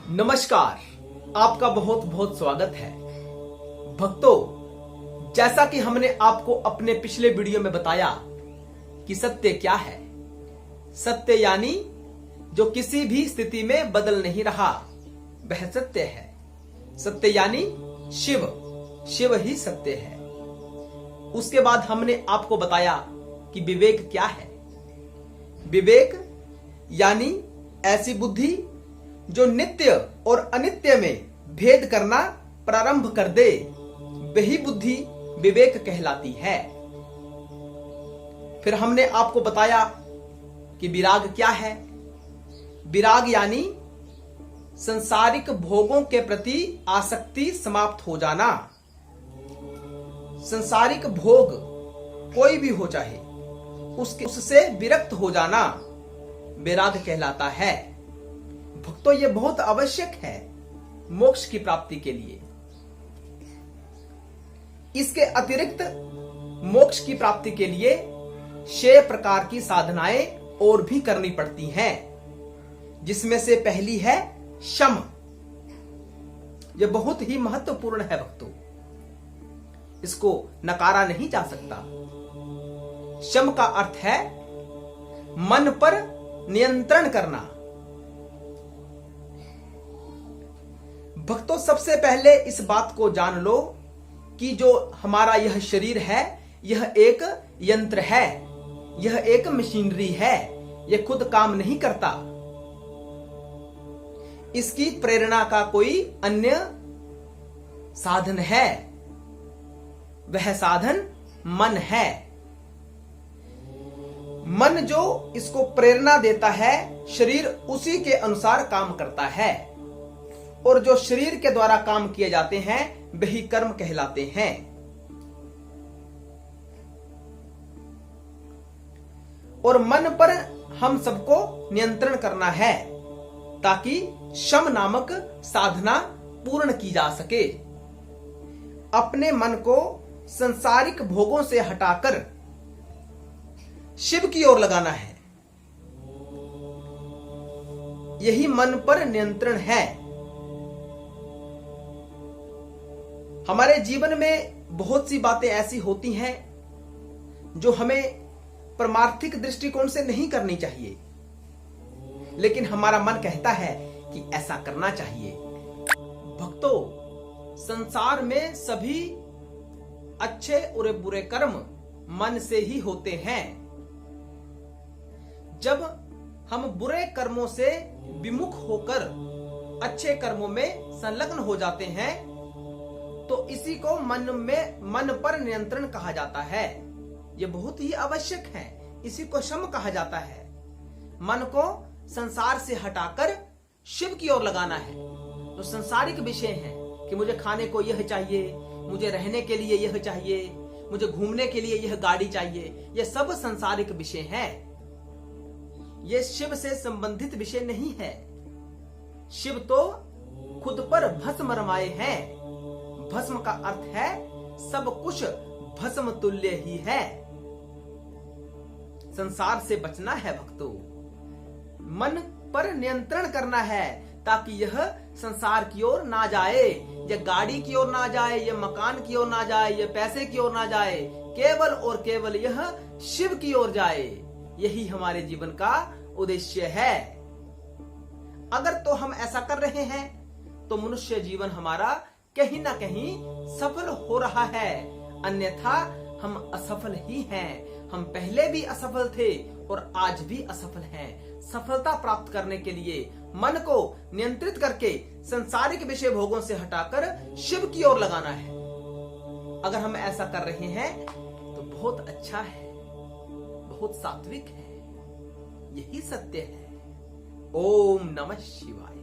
नमस्कार, आपका बहुत बहुत स्वागत है। भक्तों, जैसा कि हमने आपको अपने पिछले वीडियो में बताया कि सत्य क्या है। सत्य यानी जो किसी भी स्थिति में बदल नहीं रहा, वह सत्य है। सत्य यानी शिव, शिव ही सत्य है। उसके बाद हमने आपको बताया कि विवेक क्या है। विवेक यानी ऐसी बुद्धि जो नित्य और अनित्य में भेद करना प्रारंभ कर दे, वही बुद्धि विवेक कहलाती है। फिर हमने आपको बताया कि विराग क्या है। विराग यानी संसारिक भोगों के प्रति आसक्ति समाप्त हो जाना। संसारिक भोग कोई भी हो चाहे, उससे विरक्त हो जाना विराग कहलाता है। भक्तों, ये बहुत आवश्यक है मोक्ष की प्राप्ति के लिए। इसके अतिरिक्त मोक्ष की प्राप्ति के लिए 6 प्रकार की साधनाएं और भी करनी पड़ती हैं, जिसमें से पहली है शम। यह बहुत ही महत्वपूर्ण है भक्तों, इसको नकारा नहीं जा सकता। शम का अर्थ है मन पर नियंत्रण करना। भक्तों, सबसे पहले इस बात को जान लो कि जो हमारा यह शरीर है, यह एक यंत्र है, यह एक मशीनरी है। यह खुद काम नहीं करता। इसकी प्रेरणा का कोई अन्य साधन है, वह साधन मन है। मन जो इसको प्रेरणा देता है, शरीर उसी के अनुसार काम करता है, और जो शरीर के द्वारा काम किए जाते हैं वही कर्म कहलाते हैं। और मन पर हम सबको नियंत्रण करना है ताकि शम नामक साधना पूर्ण की जा सके। अपने मन को संसारिक भोगों से हटाकर शिव की ओर लगाना है। यही मन पर नियंत्रण है। हमारे जीवन में बहुत सी बातें ऐसी होती हैं जो हमें परमार्थिक दृष्टिकोण से नहीं करनी चाहिए, लेकिन हमारा मन कहता है कि ऐसा करना चाहिए। भक्तों, संसार में सभी अच्छे और बुरे कर्म मन से ही होते हैं। जब हम बुरे कर्मों से विमुख होकर अच्छे कर्मों में संलग्न हो जाते हैं, तो इसी को मन पर नियंत्रण कहा जाता है। यह बहुत ही आवश्यक है। इसी को शम कहा जाता है। मन को संसार से हटाकर शिव की ओर लगाना है। तो संसारिक विषय हैं कि मुझे खाने को यह चाहिए, मुझे रहने के लिए यह चाहिए, मुझे घूमने के लिए यह गाड़ी चाहिए, यह सब संसारिक विषय हैं। यह शिव से संबंधित विषय नहीं है। शिव तो खुद पर भस्म रमाए हैं। भस्म का अर्थ है सब कुछ भस्म तुल्य ही है। संसार से बचना है भक्तों। मन पर नियंत्रण करना है ताकि यह संसार की ओर ना जाए, यह गाड़ी की ओर ना जाए, यह मकान की ओर ना जाए, यह पैसे की ओर ना जाए, केवल और केवल यह शिव की ओर जाए। यही हमारे जीवन का उद्देश्य है। अगर तो हम ऐसा कर रहे हैं तो मनुष्य जीवन हमारा कहीं ना कहीं सफल हो रहा है, अन्यथा हम असफल ही हैं। हम पहले भी असफल थे और आज भी असफल हैं। सफलता प्राप्त करने के लिए मन को नियंत्रित करके संसारिक विषय भोगों से हटाकर शिव की ओर लगाना है। अगर हम ऐसा कर रहे हैं तो बहुत अच्छा है, बहुत सात्विक है। यही सत्य है। ओम नमः शिवाय।